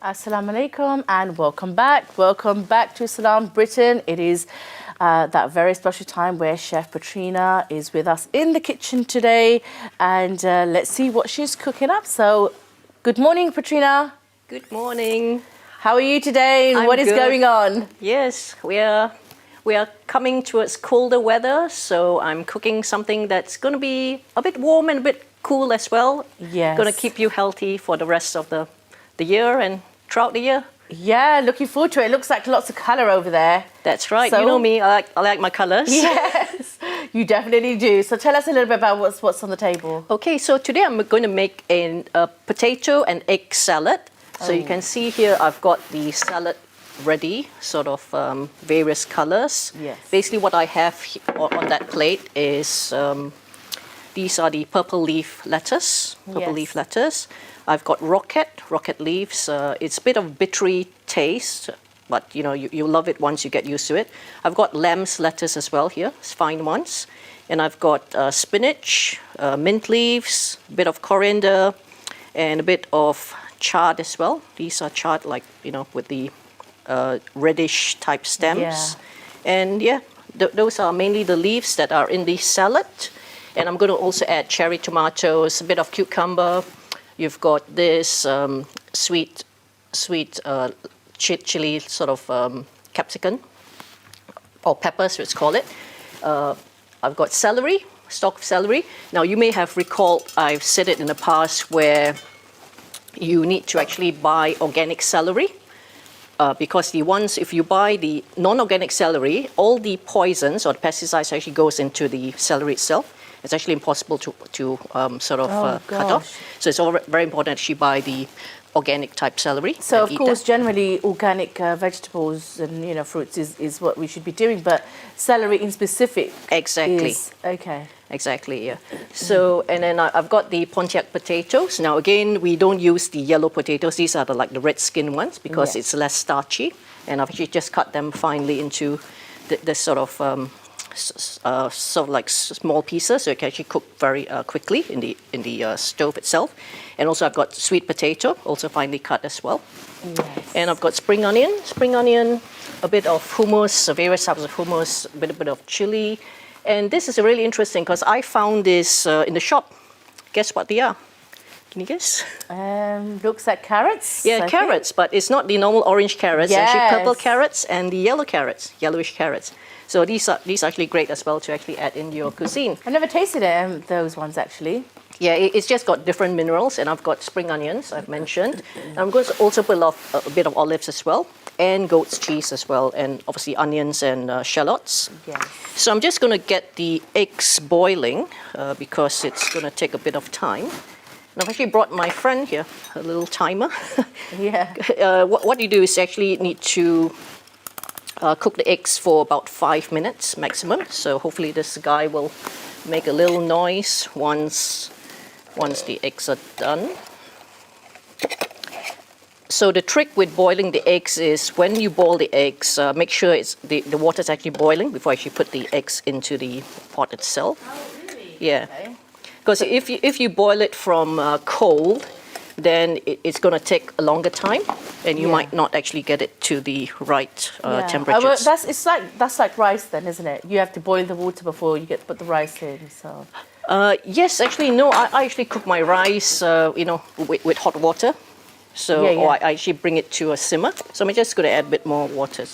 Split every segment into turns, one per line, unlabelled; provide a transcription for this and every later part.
Assalamu alaikum and welcome back. Welcome back to Salaam Britain. It is that very special time where Chef Petrina is with us in the kitchen today, and let's see what she's cooking up. So, good morning, Petrina.
Good morning.
How are you today?
I'm
what is
good.
going on?
Yes, we are coming towards colder weather, so I'm cooking something that's going to be a bit warm and a bit cool as well.
Yes.
Going to keep you healthy for the rest of the year and throughout the year.
Yeah, looking forward to it. It looks like lots of colour over there.
That's right.
So,
you know me, I like my colours.
Yes, you definitely do. So tell us a little bit about what's on the table.
Okay, so today I'm going to make a potato and egg salad. So you can see here I've got the salad ready, sort of various colours.
Yes.
Basically what I have on that plate is these are the purple leaf lettuce. I've got rocket leaves. It's a bit of bittery taste, but you know you love it once you get used to it. I've got lamb's lettuce as well here, it's fine ones, and I've got spinach, mint leaves, a bit of coriander, and a bit of chard as well. These are chard, like with the reddish type stems,
Yeah.
and yeah, those are mainly the leaves that are in the salad. And I'm going to also add cherry tomatoes, a bit of cucumber. You've got this sweet chili sort of capsicum, or peppers, let's call it. I've got celery, stalk of celery. Now you may have recalled I've said it in the past where you need to actually buy organic celery. Because if you buy the non-organic celery, all the poisons or the pesticides actually goes into the celery itself. It's actually impossible to cut off. So it's all very important that you buy the organic type celery.
So of course, generally organic vegetables and fruits is what we should be doing, but celery in specific.
Exactly.
Okay.
Exactly, yeah. So, and then I've got the pontiac potatoes. Now again, we don't use the yellow potatoes. These are the red skin ones because it's less starchy. And I've actually just cut them finely into the sort of like small pieces, so it can actually cook very quickly in the stove itself. And also I've got sweet potato, also finely cut as well.
Yes.
And I've got spring onion, a bit of hummus, various types of hummus, a bit of chili. And this is really interesting because I found this in the shop. Guess what they are? Can you guess?
Looks like carrots.
Yeah, carrots, but it's not the normal orange carrots.
Yes.
Actually, purple carrots and the yellow carrots, yellowish carrots. So these are actually great as well to actually add in your cuisine.
I've never tasted those ones actually.
Yeah, it's just got different minerals, and I've got spring onions, I've mentioned. And I'm going to also put a bit of olives as well, and goat's cheese as well, and obviously onions and shallots.
Yes.
So I'm just going to get the eggs boiling because it's going to take a bit of time. And I've actually brought my friend here, a little timer.
Yeah.
What you do is actually need to cook the eggs for about 5 minutes maximum. So hopefully this guy will make a little noise once the eggs are done. So the trick with boiling the eggs is when you boil the eggs, make sure the water is actually boiling before you actually put the eggs into the pot itself.
Oh, really?
Yeah.
Okay.
Because if you boil it from cold, then it's going to take a longer time, and you might not actually get it to the right temperatures.
That's like rice then, isn't it? You have to boil the water before you get to put the rice in. So.
Yes, actually, no. I actually cook my rice, with hot water. So or I actually bring it to a simmer. So I'm just going to add a bit more water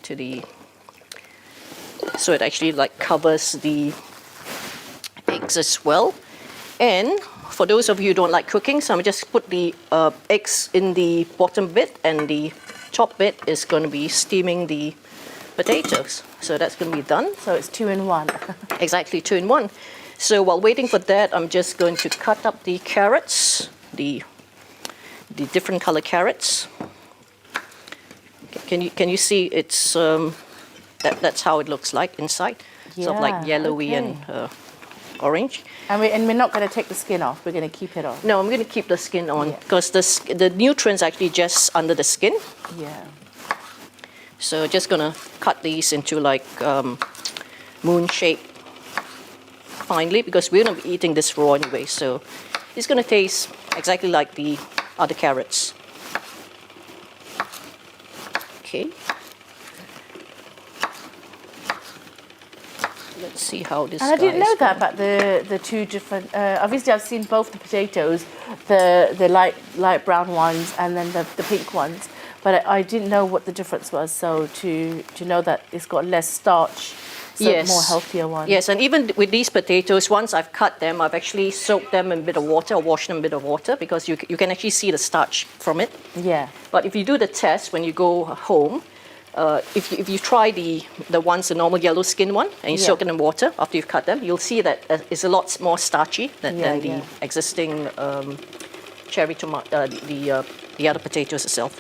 to so it actually like covers the eggs as well. And for those of you who don't like cooking, so I'm just put the eggs in the bottom bit, and the top bit is going to be steaming the potatoes. So that's going to be done.
So it's 2 in 1.
Exactly, 2 in 1. So while waiting for that, I'm just going to cut up the carrots, the different color carrots. Can you see it's that's how it looks like inside. Sort of like yellowy and orange.
And we're not going to take the skin off. We're going to keep it on.
No, I'm going to keep the skin on because the nutrients actually just under the skin.
Yeah.
So just gonna cut these into like moon shape finely because we're gonna be eating this raw anyway. So it's gonna taste exactly like the other carrots. okay. Let's see how this.
And I didn't
guy
know
is
that
going.
about the two different. Obviously, I've seen both the potatoes, the light brown ones, and then the pink ones. But I didn't know what the difference was. So to know that it's got less starch, so
Yes.
more healthier one.
Yes, and even with these potatoes, once I've cut them, I've actually soaked them in a bit of water, or washed them in a bit of water, because you can actually see the starch from it.
Yeah.
But if you do the test when you go home, if you try the normal yellow skin one and you
Yeah.
soak it in water after you've cut them, you'll see that it's a lot more starchy than the existing cherry tomato, the other potatoes itself.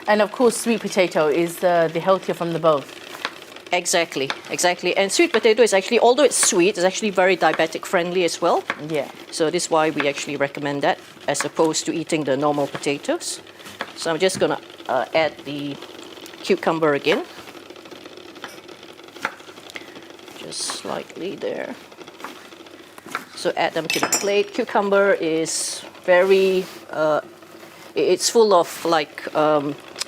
And of course, sweet potato is the healthier from the both.
Exactly. And sweet potato is actually, although it's sweet, it's actually very diabetic friendly as well.
Yeah.
So this is why we actually recommend that as opposed to eating the normal potatoes. So I'm just gonna add the cucumber again. Just slightly there. So add them to the plate. Cucumber is very, it's full of like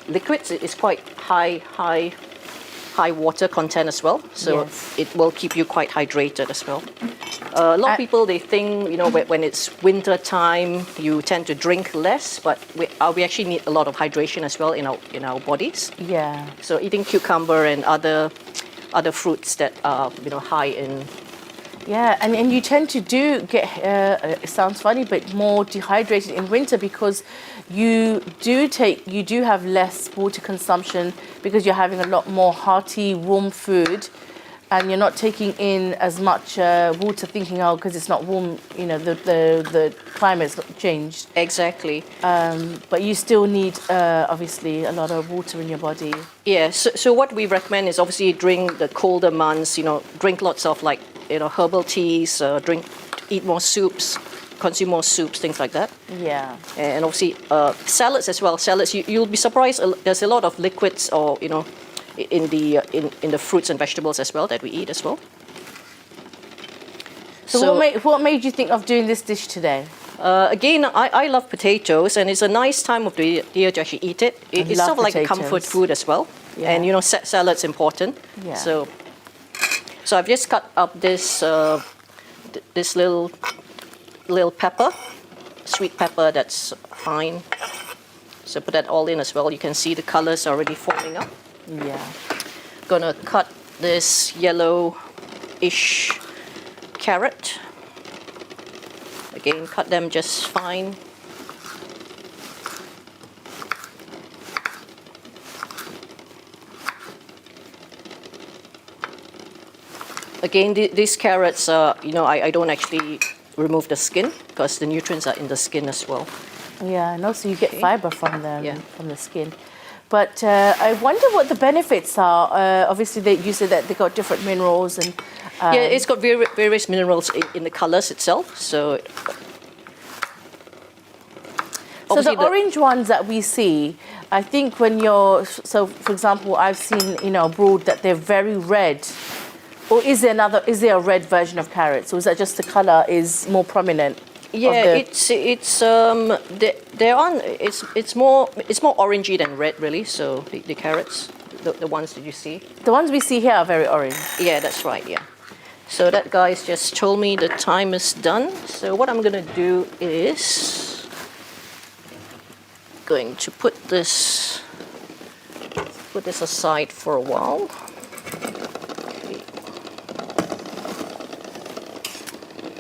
liquids. It's quite high water content as well, so
Yes.
it will keep you quite hydrated as well. A lot of people, they think, when it's winter time, you tend to drink less, but we actually need a lot of hydration as well in our bodies.
Yeah.
So eating cucumber and other fruits that are high in.
Yeah, and you tend to get, it sounds funny, but more dehydrated in winter because you do have less water consumption because you're having a lot more hearty, warm food, and you're not taking in as much water thinking, because it's not warm, the climate's not changed.
Exactly.
But you still need, obviously, a lot of water in your body.
Yeah, so what we recommend is obviously during the colder months, drink lots of herbal teas, eat more soups, consume more soups, things like that.
Yeah.
And obviously salads as well. Salads, you'll be surprised. There's a lot of liquids, or in the fruits and vegetables as well that we eat as well.
So what made you think of doing this dish today?
Again, I love potatoes, and it's a nice time of the year to actually eat it. It's sort of like a comfort food as well.
Yeah.
And salad's important.
Yeah.
So I've just cut up this this little pepper, sweet pepper that's fine. So put that all in as well. You can see the colors already forming up.
Yeah.
Gonna cut this yellow-ish carrot. Again, cut them just fine. Again, these carrots, I don't actually remove the skin because the nutrients are in the skin as well.
Yeah, and also you get fiber from them,
Yeah.
from the skin. But I wonder what the benefits are. Obviously, you said that they got different minerals and.
Yeah, it's got various minerals in the colors itself. So
the orange ones that we see, I think when for example, I've seen abroad that they're very red. Or is there a red version of carrots, or is that just the color is more prominent?
yeah, it's more orangey than red really. So the carrots, the ones that you see.
The ones we see here are very orange.
Yeah, that's right. Yeah. So that guy's just told me the time is done. So what I'm gonna do is going to put this aside for a while.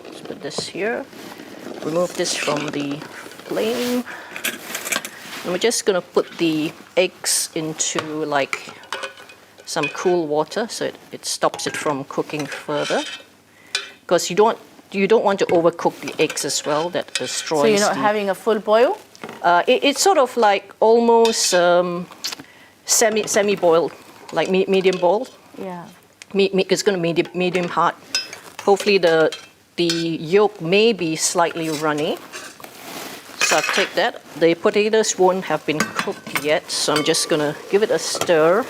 Let's put this here. Remove this from the flame. And we're just gonna put the eggs into some cool water so it stops it from cooking further. Because you don't want to overcook the eggs as well. That destroys.
So you're not having a full boil?
It's sort of like almost semi-boiled, like medium boiled.
Yeah.
It's going to be medium hot. Hopefully the yolk may be slightly runny. So I'll take that. The potatoes won't have been cooked yet, so I'm just going to give it a stir.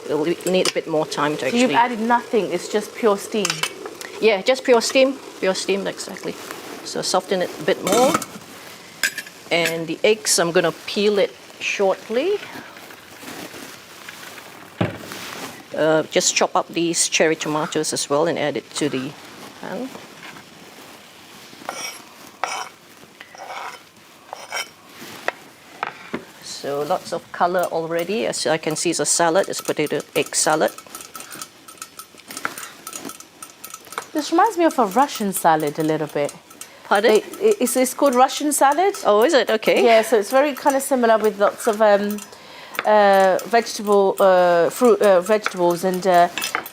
It'll need a bit more time to actually.
So you've added nothing, it's just pure steam?
Yeah, just pure steam, exactly. So soften it a bit more. And the eggs, I'm going to peel it shortly. Just chop up these cherry tomatoes as well and add it to the pan. So lots of color already. As I can see, it's a salad. It's potato egg salad.
This reminds me of a Russian salad a little bit.
Pardon?
It's called Russian salad.
Oh, is it? Okay.
Yeah, so it's very kind of similar with lots of vegetables, and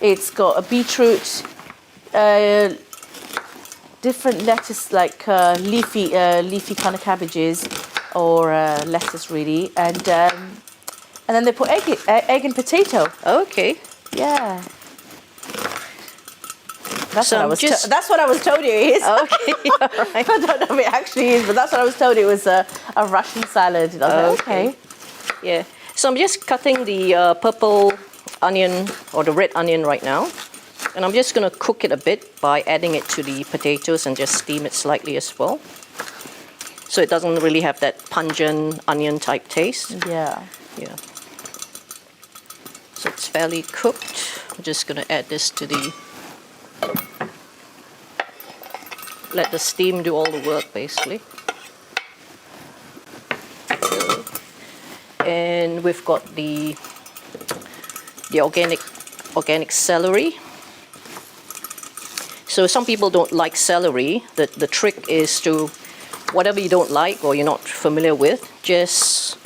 it's got a beetroot, different lettuce like leafy kind of cabbages or lettuce really, and then they put egg and potato.
Okay.
Yeah. That's
So
that's what I was told it is.
Okay. All right.
I don't know if it actually is, but that's what I was told it was a Russian salad. And I was like, okay.
Yeah. So I'm just cutting the purple onion or the red onion right now. And I'm just going to cook it a bit by adding it to the potatoes and just steam it slightly as well. So it doesn't really have that pungent onion type taste.
Yeah.
Yeah. So it's fairly cooked. I'm just going to add this to the... Let the steam do all the work, basically. And we've got the organic celery. So some people don't like celery. The trick is to, whatever you don't like or you're not familiar with, just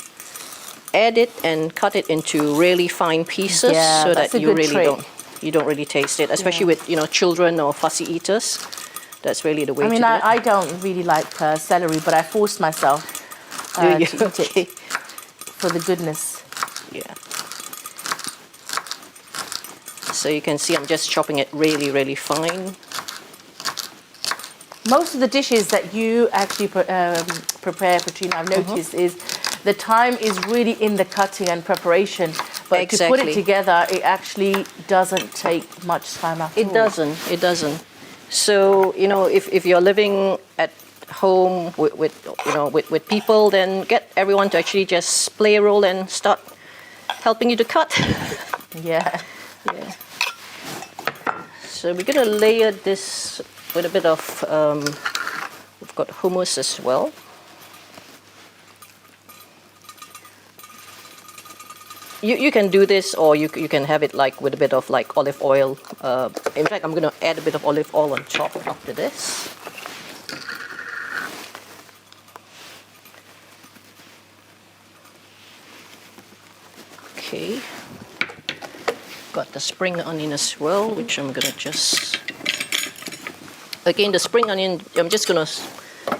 add it and cut it into really fine pieces, so that you really don't really taste it, especially with children or fussy eaters. That's really the way to do it.
I don't really like celery, but I forced myself to eat it for the goodness.
Yeah. So you can see I'm just chopping it really, really fine.
Most of the dishes that you actually prepare, Petrina, I've noticed, is the time is really in the cutting and preparation. But to put it together, it actually doesn't take much time at all.
It doesn't. It doesn't. So if you're living at home with people, then get everyone to actually just play a role and start helping you to cut.
Yeah.
Yeah. So we're gonna layer this with a bit of we've got hummus as well. You can do this, or you can have it like with a bit of like olive oil. In fact, I'm going to add a bit of olive oil on top after this. Okay. Got the spring onion as well, which I'm going to just... Again, the spring onion, I'm just going to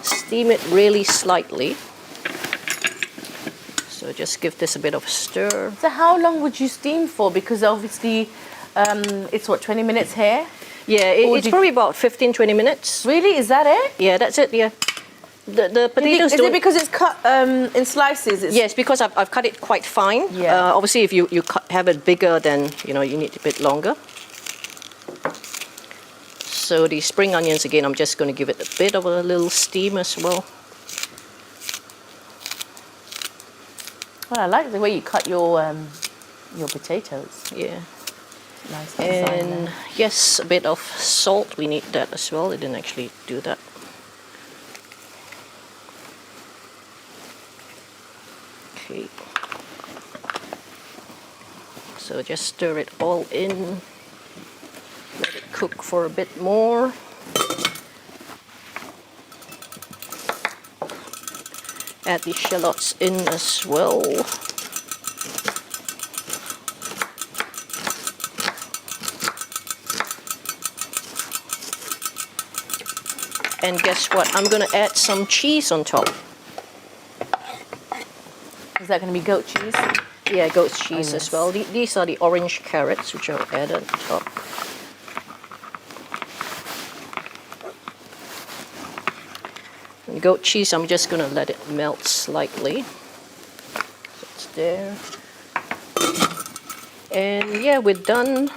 steam it really slightly. So just give this a bit of a stir.
So how long would you steam for? Because obviously it's what, 20 minutes here?
Yeah, it's probably about 15-20 minutes.
Really? Is that it?
Yeah, that's it, yeah. The potatoes
Is it because it's cut in slices?
Yes, because I've cut it quite fine.
Yeah.
Obviously, if you have it bigger, then you need a bit longer. So the spring onions, again, I'm just going to give it a bit of a little steam as well.
Well, I like the way you cut your potatoes.
Yeah.
Nice.
And yes, a bit of salt. We need that as well. I didn't actually do that. Okay. So just stir it all in. Let it cook for a bit more. Add the shallots in as well. And guess what? I'm going to add some cheese on top.
Is that going to be goat cheese?
Yeah, goat cheese as well. These are the orange carrots, which I'll add on top. And goat cheese, I'm just going to let it melt slightly. So it's there. And yeah, we're done.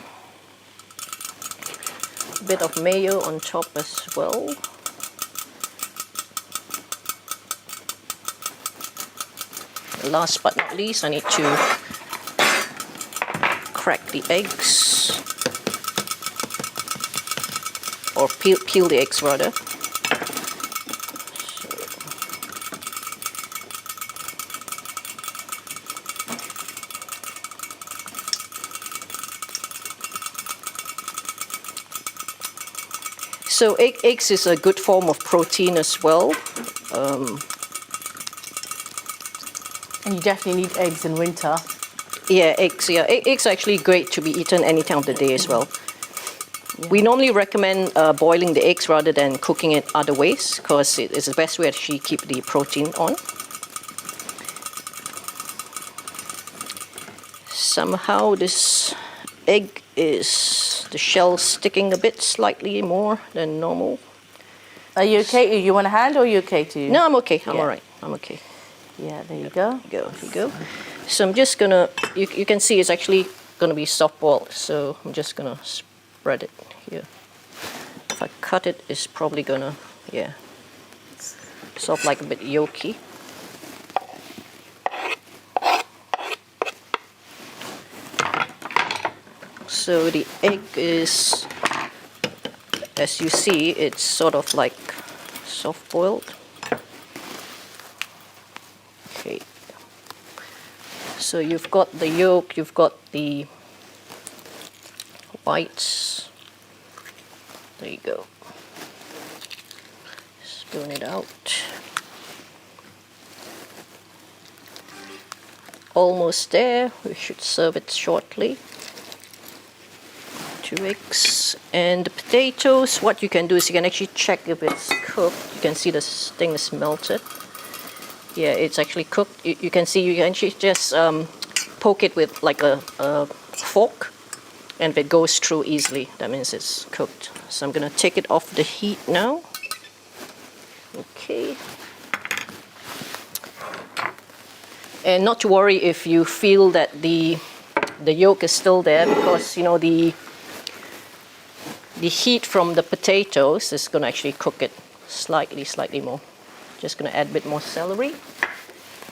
A bit of mayo on top as well. Last but not least, I need to crack the eggs, or peel the eggs rather. So eggs is a good form of protein as well.
And you definitely need eggs in winter.
Yeah, eggs. Yeah, eggs are actually great to be eaten any time of the day as well. Yeah. We normally recommend boiling the eggs rather than cooking it other ways, because it is the best way to actually keep the protein on. Somehow this egg is the shell sticking a bit slightly more than normal.
Are you okay? You want a hand, or are you okay too?
No, I'm okay. I'm all right. I'm okay.
Yeah, there you go.
There you go. So I'm just gonna, you can see it's actually gonna be soft boiled, so I'm just gonna spread it here. If I cut it, it's probably gonna, yeah, sort of like a bit yolky. So the egg is, as you see, it's sort of like soft boiled. Okay. So you've got the yolk, you've got the whites. There you go. Spoon it out. Almost there. We should serve it shortly. 2 eggs. And the potatoes, what you can do is you can actually check if it's cooked. You can see this thing is melted. Yeah, it's actually cooked. You can see, you can actually just poke it with like a fork, and if it goes through easily, that means it's cooked. So I'm gonna take it off the heat now. Okay. And not to worry if you feel that the yolk is still there, because you know the heat from the potatoes is gonna actually cook it slightly more. Just gonna add a bit more celery,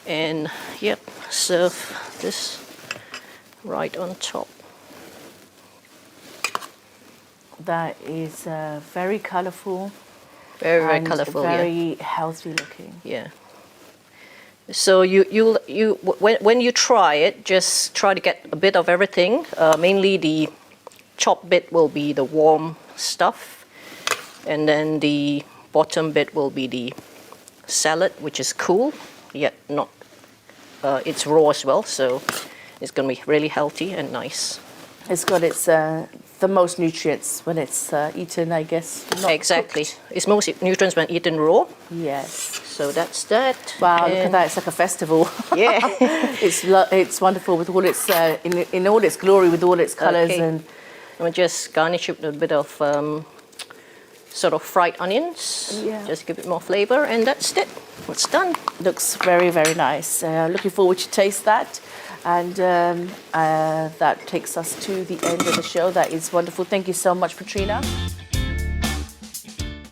and yep, serve this right on top.
That is very colourful.
Very colourful.
Very healthy looking.
Yeah. So when you try it, just try to get a bit of everything. Mainly the chopped bit will be the warm stuff, and then the bottom bit will be the salad, which is cool, yet not, it's raw as well, so it's going to be really healthy and nice.
It's got its the most nutrients when it's eaten, I guess. Not
exactly.
cooked.
It's most nutrients when eaten raw.
Yes.
So that's that.
Wow, look at that! It's like a festival.
Yeah.
it's wonderful with all its in all its glory, with all its colours.
Okay.
And
I'm just garnish it with a bit of sort of fried onions.
Yeah.
Just give it more flavour, and that's it. It's done.
looks very, very nice. Looking forward to taste that. And that takes us to the end of the show. That is wonderful. Thank you so much, Petrina.